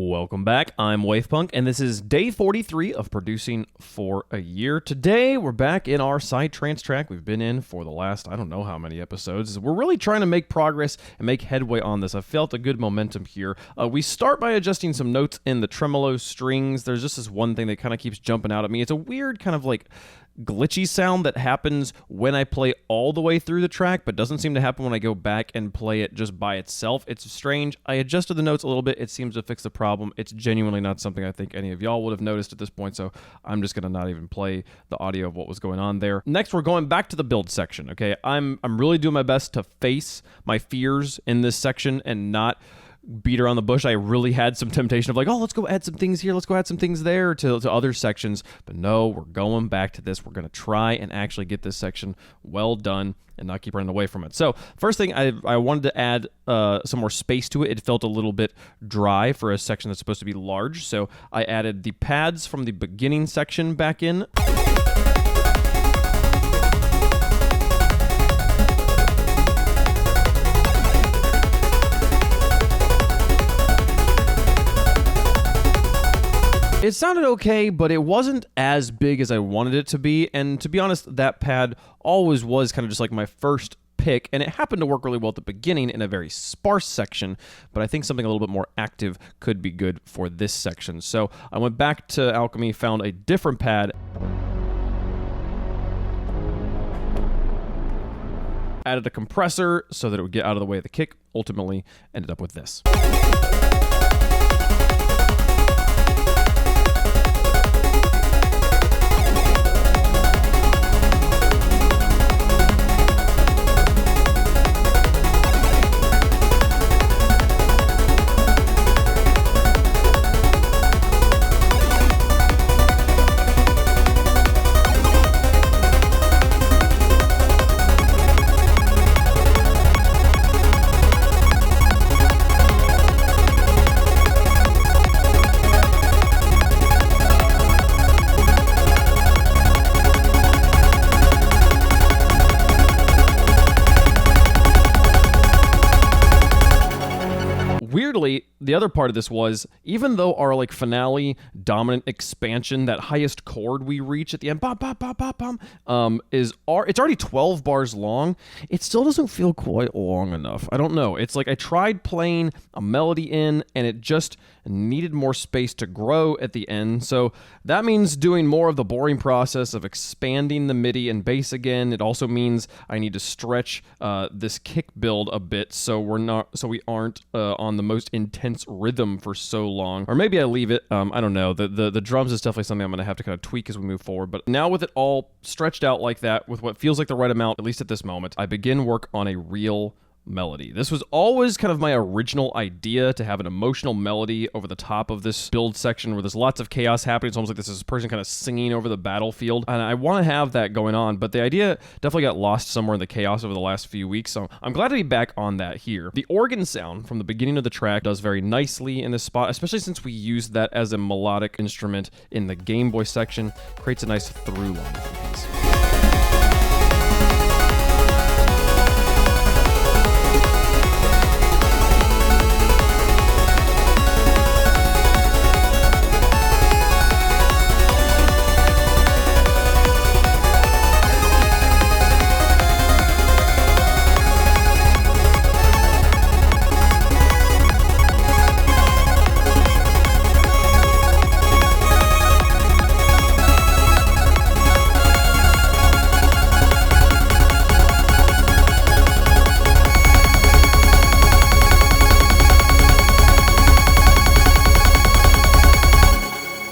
Welcome back. I'm Wavepunk, and this is day 43 of producing for a year. Today, we're back in our Psytrance track we've been in for the last, I don't know how many episodes. We're really trying to make progress and make headway on this. I felt a good momentum here. We start by adjusting some notes in the tremolo strings. There's just this one thing that kind of keeps jumping out at me. It's a weird kind of like glitchy sound that happens when I play all the way through the track, but doesn't seem to happen when I go back and play it just by itself. It's strange. I adjusted the notes a little bit. It seems to fix the problem. It's genuinely not something I think any of y'all would have noticed at this point, so I'm just gonna not even play the audio of what was going on there. Next, we're going back to the build section, okay? I'm really doing my best to face my fears in this section and not beat around the bush. I really had some temptation of like, oh, let's go add some things here, let's go add some things there to other sections, but no, we're going back to this. We're going to try and actually get this section well done and not keep running away from it. So first thing, I wanted to add some more space to it. It felt a little bit dry for a section that's supposed to be large, so I added the pads from the beginning section back in. It sounded okay, but it wasn't as big as I wanted it to be, and to be honest, that pad always was kind of just like my first pick, and it happened to work really well at the beginning in a very sparse section, but I think something a little bit more active could be good for this section. So I went back to Alchemy, found a different pad, added a compressor so that it would get out of the way of the kick, ultimately ended up with this. Weirdly, the other part of this was, even though our like finale dominant expansion, that highest chord we reach at the end, it's already 12 bars long, it still doesn't feel quite long enough. I don't know. It's like I tried playing a melody in and it just needed more space to grow at the end. So that means doing more of the boring process of expanding the MIDI and bass again. It also means I need to stretch this kick build a bit so we aren't on the most intense rhythm for so long. Or maybe I leave it. I don't know. The drums is definitely something I'm going to have to kind of tweak as we move forward. But now with it all stretched out like that, with what feels like the right amount, at least at this moment, I begin work on a real melody. This was always kind of my original idea, to have an emotional melody over the top of this build section where there's lots of chaos happening. It's almost like this is a person kind of singing over the battlefield, and I want to have that going on, but the idea definitely got lost somewhere in the chaos over the last few weeks, so I'm glad to be back on that here. The organ sound from the beginning of the track does very nicely in this spot, especially since we used that as a melodic instrument in the Game Boy section. Creates a nice through line for the piece.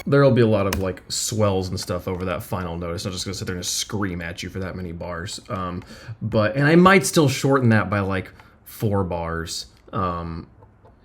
There'll be a lot of like swells and stuff over that final note. It's not just gonna sit there and scream at you for that many bars. And I might still shorten that by like 4 bars.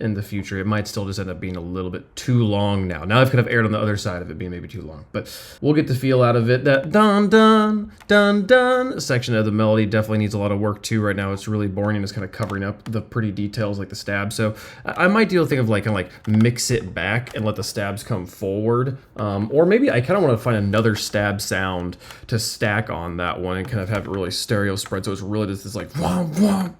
In the future, it might still just end up being a little bit too long now. Now I've kind of erred on the other side of it being maybe too long, but we'll get the feel out of it. That dun dun dun dun section of the melody definitely needs a lot of work too right now. It's really boring and it's kind of covering up the pretty details like the stab. So I might do a thing of like kind of like mix it back and let the stabs come forward, or maybe I kind of want to find another stab sound to stack on that one and kind of have it really stereo spread, so it's really just this like womp womp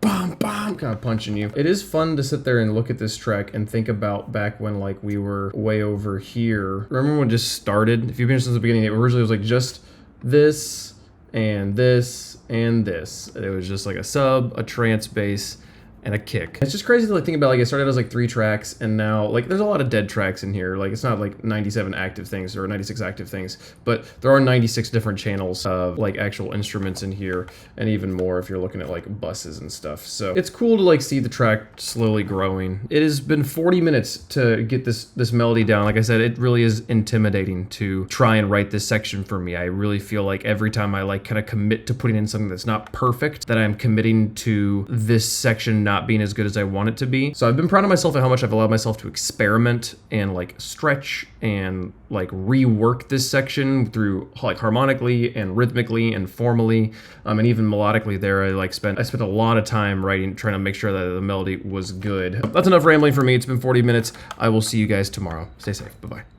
bam, bam, kind of punching you. It is fun to sit there and look at this track and think about back when like we were way over here. Remember when it just started? If you've been here since the beginning, it originally was like just this and this and this. It was just like a sub, a trance bass, and a kick. It's just crazy to like think about, like it started as like 3 tracks and now like there's a lot of dead tracks in here. Like it's not like 97 active things or 96 active things, but there are 96 different channels of like actual instruments in here, and even more if you're looking at like buses and stuff. So it's cool to like see the track slowly growing. It has been 40 minutes to get this melody down. Like I said, it really is intimidating to try and write this section for me. I really feel like every time I like kind of commit to putting in something that's not perfect, that I'm committing to this section not being as good as I want it to be. So I've been proud of myself at how much I've allowed myself to experiment and like stretch and like rework this section through like harmonically and rhythmically and formally, and even melodically there. I spent a lot of time writing, trying to make sure that the melody was good. That's enough rambling for me. It's been 40 minutes. I will see you guys tomorrow. Stay safe. Bye-bye.